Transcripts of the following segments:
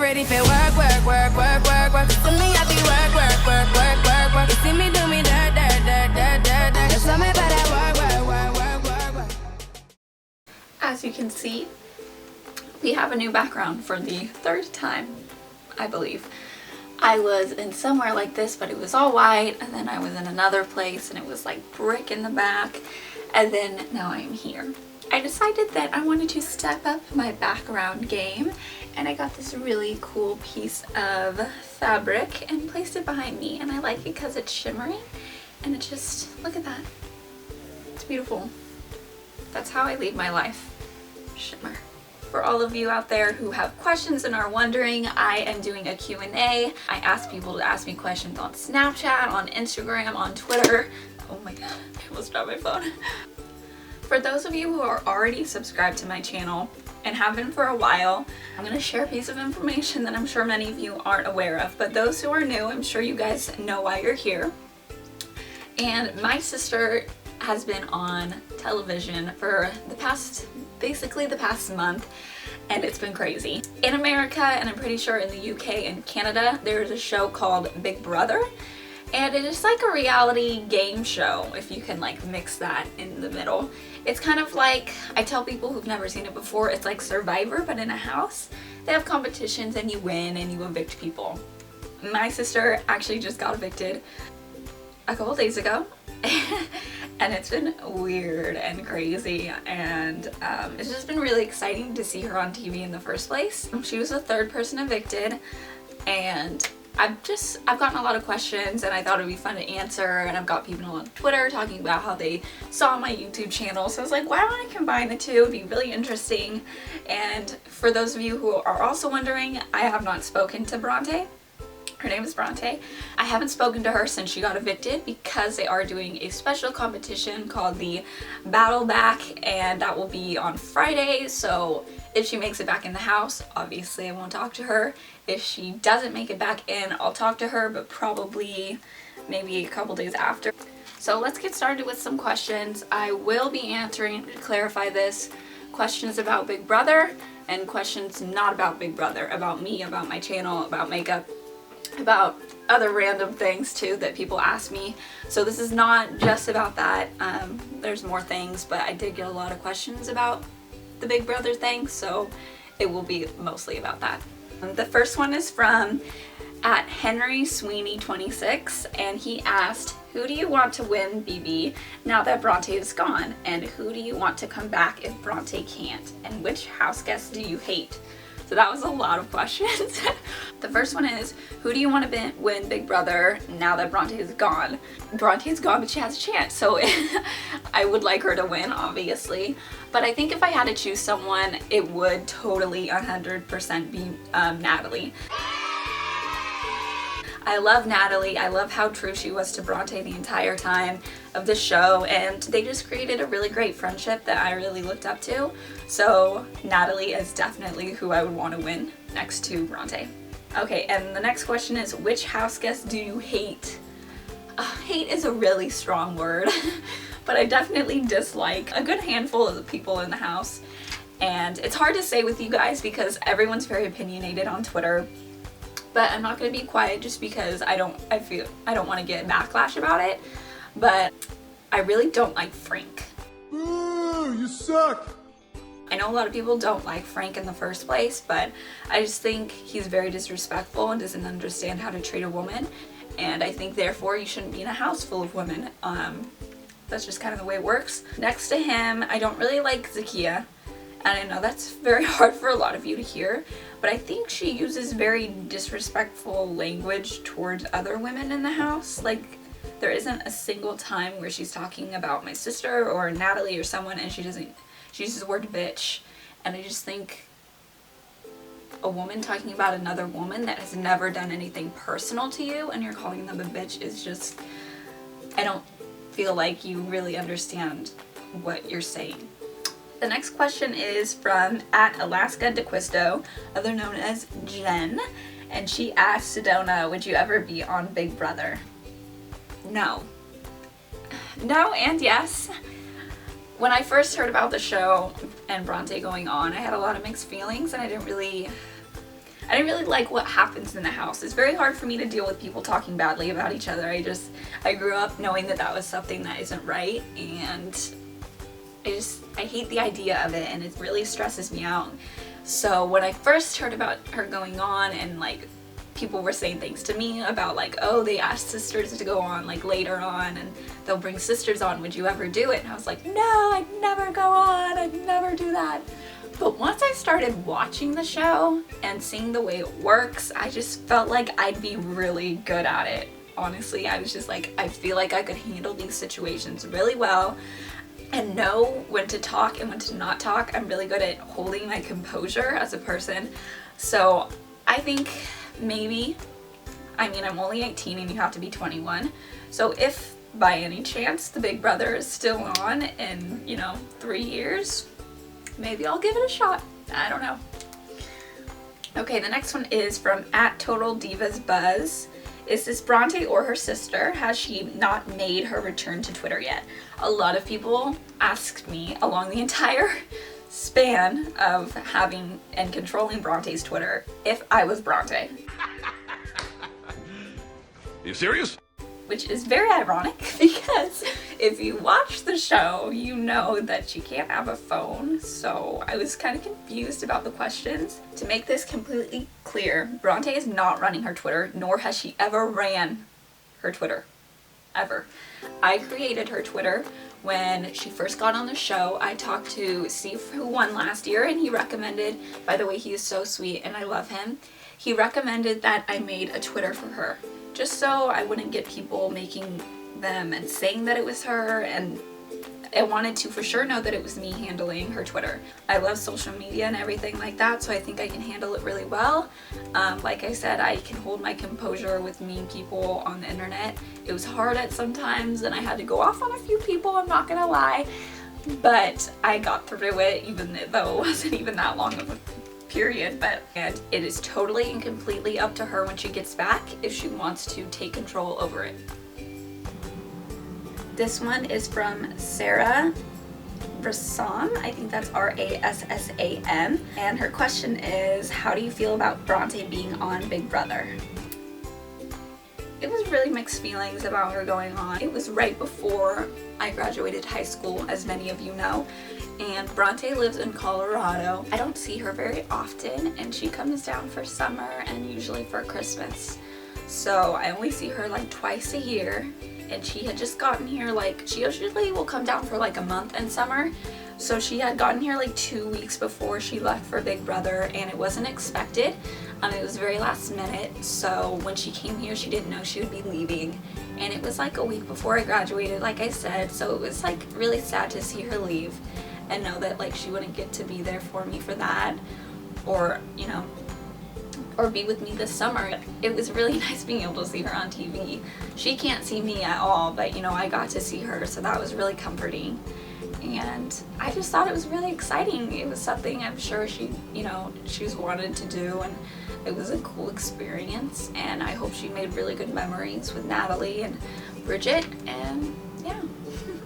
ready for work, work, work, work, work, work. To me, I be work, work, work, work, work, work. You see me do me dirt, dirt, dirt, dirt, dirt, dirt. Just love me by that work, work, work, work, work, work. As you can see, we have a new background for the third time, I believe. I was in somewhere like this, but it was all white, and then I was in another place and it was like brick in the back, and then now I'm here. I decided that I wanted to step up my background game, and I got this really cool piece of fabric and placed it behind me, and I like it because it's shimmering and it just, look at that, it's beautiful. That's how I lead my life, shimmer. For all of you out there who have questions and are wondering, I am doing a Q&A. I ask people to ask me questions on Snapchat, on Instagram, on Twitter. Oh my god, I almost dropped my phone. For those of you who are already subscribed to my channel and have been for a while, I'm going to share a piece of information that I'm sure many of you aren't aware of. But those who are new, I'm sure you guys know why you're here. And my sister has been on television for basically the past month, and it's been crazy. In America, and I'm pretty sure in the UK and Canada, there's a show called Big Brother, and it is like a reality game show, if you can like mix that in the middle. It's kind of like, I tell people who've never seen it before, it's like Survivor but in a house. They have competitions and you win and you evict people. My sister actually just got evicted a couple days ago. And it's been weird and crazy, and it's just been really exciting to see her on TV in the first place. She was the third person evicted, and I've gotten a lot of questions, and I thought it'd be fun to answer, and I've got people on Twitter talking about how they saw my YouTube channel, so I was like, why don't I combine the two? It'd be really interesting. And for those of you who are also wondering, I have not spoken to Bronte. Her name is Bronte. I haven't spoken to her since she got evicted because they are doing a special competition called the Battle Back, and that will be on Friday. So if she makes it back in the house, obviously I won't talk to her. If she doesn't make it back in, I'll talk to her, but probably maybe a couple days after. So let's get started with some questions. I will be answering, to clarify this, questions about Big Brother and questions not about Big Brother, about me, about my channel, about makeup, about other random things too that people ask me. So this is not just about that. There's more things, but I did get a lot of questions about the Big Brother thing, so it will be mostly about that. The first one is from @HenrySweeney26, and he asked, who do you want to win BB now that Bronte is gone? And who do you want to come back if Bronte can't? And which house guest do you hate? So that was a lot of questions. The first one is, who do you want to win Big Brother now that Bronte is gone? Bronte is gone, but she has a chance, so I would like her to win, obviously. But I think if I had to choose someone, it would totally 100% be Natalie. I love Natalie. I love how true she was to Bronte the entire time of the show, and they just created a really great friendship that I really looked up to. So Natalie is definitely who I would want to win next to Bronte. Okay, and the next question is, which house guest do you hate? Hate is a really strong word, but I definitely dislike a good handful of the people in the house. And it's hard to say with you guys because everyone's very opinionated on Twitter. But I'm not going to be quiet just because I don't want to get backlash about it. But I really don't like Frank. Ooh, you suck! I know a lot of people don't like Frank in the first place, but I just think he's very disrespectful and doesn't understand how to treat a woman. And I think therefore you shouldn't be in a house full of women. That's just kind of the way it works. Next to him, I don't really like Zakia. And I know that's very hard for a lot of you to hear, but I think she uses very disrespectful language towards other women in the house. Like, there isn't a single time where she's talking about my sister or Natalie or someone and she uses the word bitch. And I just think a woman talking about another woman that has never done anything personal to you and you're calling them a bitch is just, I don't feel like you really understand what you're saying. The next question is from @AlaskaDeQuisto, other known as Jen, and she asked Sedona, would you ever be on Big Brother? No. No and yes. When I first heard about the show and Bronte going on, I had a lot of mixed feelings and I I didn't really like what happens in the house. It's very hard for me to deal with people talking badly about each other. I grew up knowing that that was something that isn't right, and I hate the idea of it, and it really stresses me out. So when I first heard about her going on, and like people were saying things to me about like, oh, they asked sisters to go on like later on, and they'll bring sisters on, would you ever do it? And I was like, no, I'd never go on, I'd never do that. But once I started watching the show and seeing the way it works, I just felt like I'd be really good at it. Honestly, I was just like, I feel like I could handle these situations really well and know when to talk and when to not talk. I'm really good at holding my composure as a person. So I think maybe, I mean, I'm only 18 and you have to be 21. So if by any chance the Big Brother is still on in, 3 years, maybe I'll give it a shot. I don't know. Okay, the next one is from @TotalDivasBuzz. Is this Bronte or her sister? Has she not made her return to Twitter yet? A lot of people asked me along the entire span of having and controlling Bronte's Twitter if I was Bronte. You serious? Which is very ironic because if you watch the show, you know that she can't have a phone. So I was kind of confused about the questions. To make this completely clear, Bronte is not running her Twitter, nor has she ever ran her Twitter. Ever. I created her Twitter when she first got on the show. I talked to Steve, who won last year, and he recommended, by the way, he is so sweet and I love him. He recommended that I made a Twitter for her, just so I wouldn't get people making them and saying that it was her, and I wanted to for sure know that it was me handling her Twitter. I love social media and everything like that, so I think I can handle it really well. Like I said, I can hold my composure with mean people on the internet. It was hard at sometimes, and I had to go off on a few people, I'm not gonna lie, but I got through it, even though it wasn't even that long of a period. And it is totally and completely up to her when she gets back if she wants to take control over it. This one is from Sarah Rassam, I think that's Rassam, and her question is, how do you feel about Bronte being on Big Brother? It was really mixed feelings about her going on. It was right before I graduated high school, as many of you know, and Bronte lives in Colorado. I don't see her very often, and she comes down for summer and usually for Christmas. So I only see her like twice a year, and she had just gotten here, like, she usually will come down for like a month in summer. So she had gotten here like 2 weeks before she left for Big Brother, and it wasn't expected. It was very last minute, so when she came here she didn't know she would be leaving, and it was like a week before I graduated, like I said, so it was like really sad to see her leave and know that like she wouldn't get to be there for me for that, or or be with me this summer. It was really nice being able to see her on TV. She can't see me at all, but I got to see her, so that was really comforting. And I just thought it was really exciting. It was something I'm sure she's wanted to do, and it was a cool experience, and I hope she made really good memories with Natalie and Bridget, and yeah.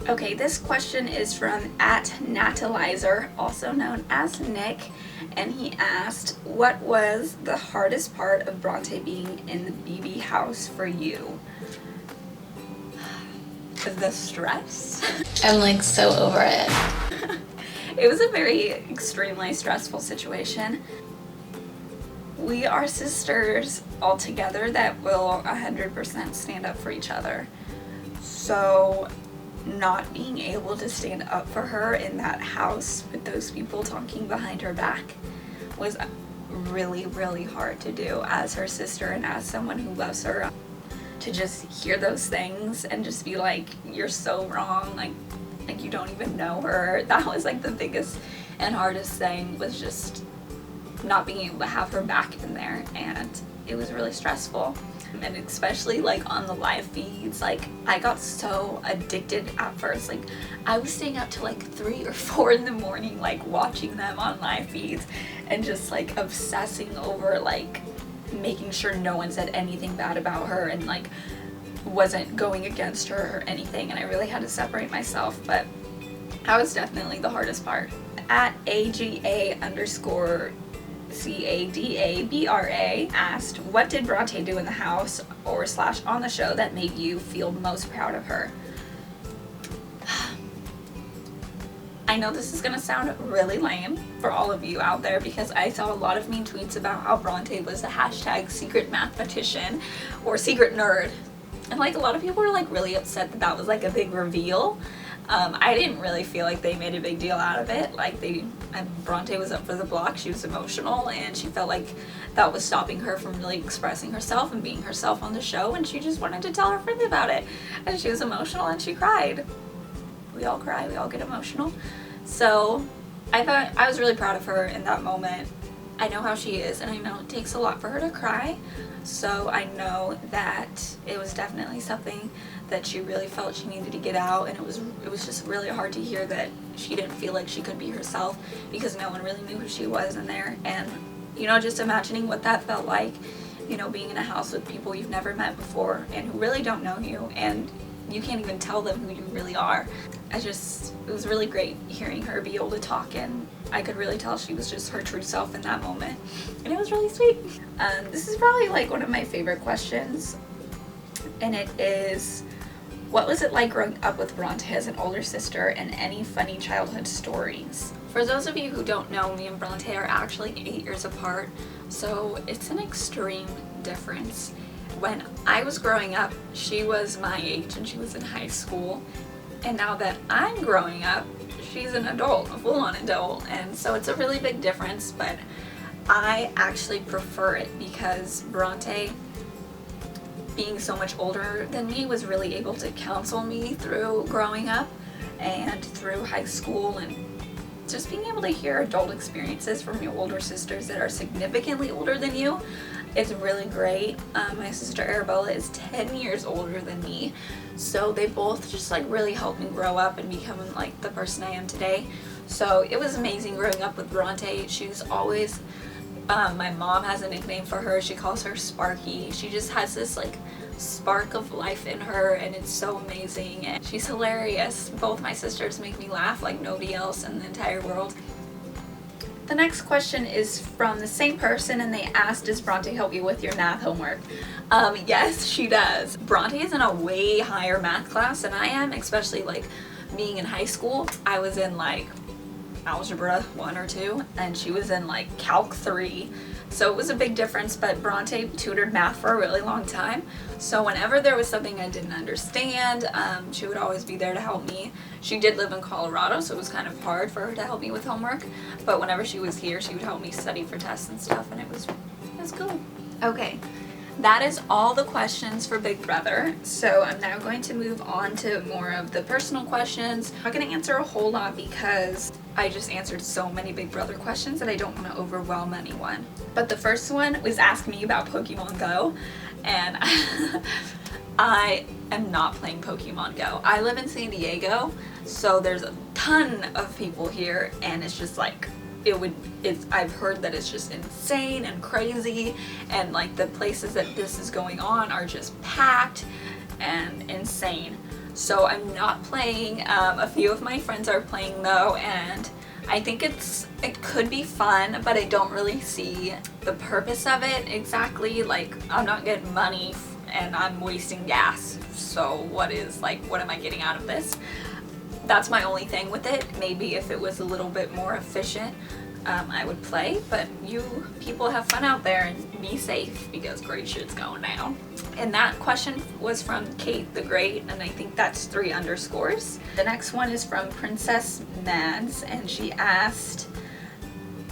Okay, this question is from @Natalizer, also known as Nick, and he asked, what was the hardest part of Bronte being in the BB house for you? The stress. I'm like so over it. It was a very extremely stressful situation. We are sisters all together that will 100% stand up for each other. So not being able to stand up for her in that house with those people talking behind her back was really, really hard to do as her sister and as someone who loves her. To just hear those things and just be like, you're so wrong, like you don't even know her. That was like the biggest and hardest thing, was just not being able to have her back in there, and it was really stressful. And especially like on the live feeds, like I got so addicted at first. Like I was staying up till like 3 or 4 in the morning, like watching them on live feeds and just like obsessing over like making sure no one said anything bad about her and like wasn't going against her or anything, and I really had to separate myself, but that was definitely the hardest part. @AGA_, CADABRA asked, what did Bronte do in the house or / on the show that made you feel most proud of her? I know this is gonna sound really lame for all of you out there because I saw a lot of mean tweets about how Bronte was the hashtag secret mathematician or secret nerd. And like a lot of people were like really upset that that was like a big reveal. I didn't really feel like they made a big deal out of it. Like Bronte was up for the block, she was emotional, and she felt like that was stopping her from really expressing herself and being herself on the show, and she just wanted to tell her friends about it. And she was emotional and she cried. We all cry, we all get emotional. So I thought I was really proud of her in that moment. I know how she is, and I know it takes a lot for her to cry. So I know that it was definitely something that she really felt she needed to get out, and it was just really hard to hear that she didn't feel like she could be herself because no one really knew who she was in there. And you know, just imagining what that felt like, you know, being in a house with people you've never met before and who really don't know you, and you can't even tell them who you really are. It was really great hearing her be able to talk, and I could really tell she was just her true self in that moment, and it was really sweet. This is probably like one of my favorite questions, and it is, what was it like growing up with Bronte as an older sister, and any funny childhood stories? For those of you who don't know, me and Bronte are actually 8 years apart, so it's an extreme difference. When I was growing up, she was my age and she was in high school. And now that I'm growing up, she's an adult, a full-on adult. And so it's a really big difference, but I actually prefer it because Bronte, being so much older than me, was really able to counsel me through growing up and through high school, and just being able to hear adult experiences from your older sisters that are significantly older than you. It's really great. My sister Arabella is 10 years older than me, so they both just like really helped me grow up and become like the person I am today. So it was amazing growing up with Bronte. She's always, my mom has a nickname for her. She calls her Sparky. She just has this like spark of life in her, and it's so amazing, and she's hilarious. Both my sisters make me laugh like nobody else in the entire world. The next question is from the same person, and they asked, does Bronte help you with your math homework? Yes, she does. Bronte is in a way higher math class than I am, especially like being in high school. I was in like algebra 1 or 2, and she was in like calc 3. So it was a big difference, but Bronte tutored math for a really long time. So whenever there was something I didn't understand, she would always be there to help me. She did live in Colorado, so it was kind of hard for her to help me with homework. But whenever she was here, she would help me study for tests and stuff, and it was cool. Okay, that is all the questions for Big Brother. So I'm now going to move on to more of the personal questions. I'm not going to answer a whole lot because I just answered so many Big Brother questions that I don't want to overwhelm anyone. But the first one was asking me about Pokemon Go, and I am not playing Pokemon Go. I live in San Diego, so there's a ton of people here, and it's just like, I've heard that it's just insane and crazy, and like the places that this is going on are just packed and insane. So I'm not playing. A few of my friends are playing though, and I think it could be fun, but I don't really see the purpose of it exactly. Like, I'm not getting money and I'm wasting gas, so what am I getting out of this? That's my only thing with it. Maybe if it was a little bit more efficient, I would play, but you people have fun out there and be safe because great shit's going down. And that question was from Kate the Great, and I think that's 3 underscores. The next one is from Princess Mads, and she asked,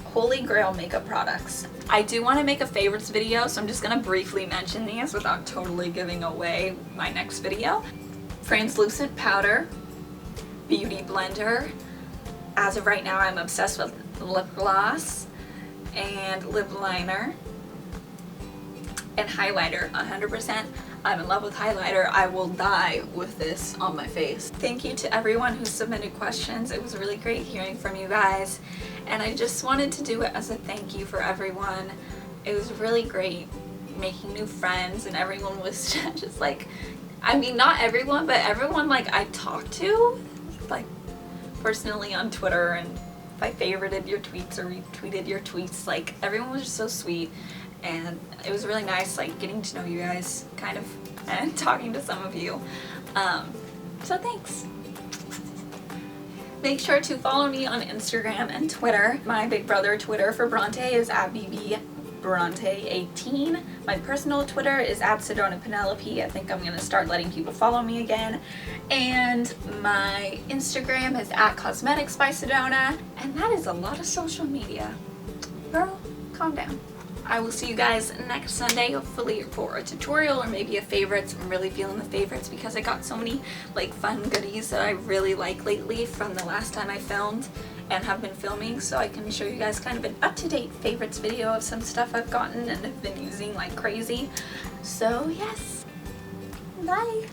Holy Grail makeup products. I do want to make a favorites video, so I'm just going to briefly mention these without totally giving away my next video. Translucent powder, beauty blender. As of right now, I'm obsessed with lip gloss and lip liner and highlighter. 100%. I'm in love with highlighter. I will die with this on my face. Thank you to everyone who submitted questions. It was really great hearing from you guys, and I just wanted to do it as a thank you for everyone. It was really great making new friends, and everyone was just like, I mean, not everyone, but everyone like I talked to, like personally on Twitter and if I favorited your tweets or retweeted your tweets. Like, everyone was just so sweet, and it was really nice, like, getting to know you guys, kind of, and talking to some of you. So thanks. Make sure to follow me on Instagram and Twitter. My big brother Twitter for Bronte is @BBBronte18. My personal Twitter is @SedonaPenelope. I think I'm going to start letting people follow me again. And my Instagram is @CosmeticsBySedona. And that is a lot of social media. Girl, calm down. I will see you guys next Sunday, hopefully for a tutorial or maybe a favorites. I'm really feeling the favorites because I got so many like fun goodies that I really like lately from the last time I filmed and have been filming, so I can show you guys kind of an up-to-date favorites video of some stuff I've gotten and have been using like crazy. So yes, bye!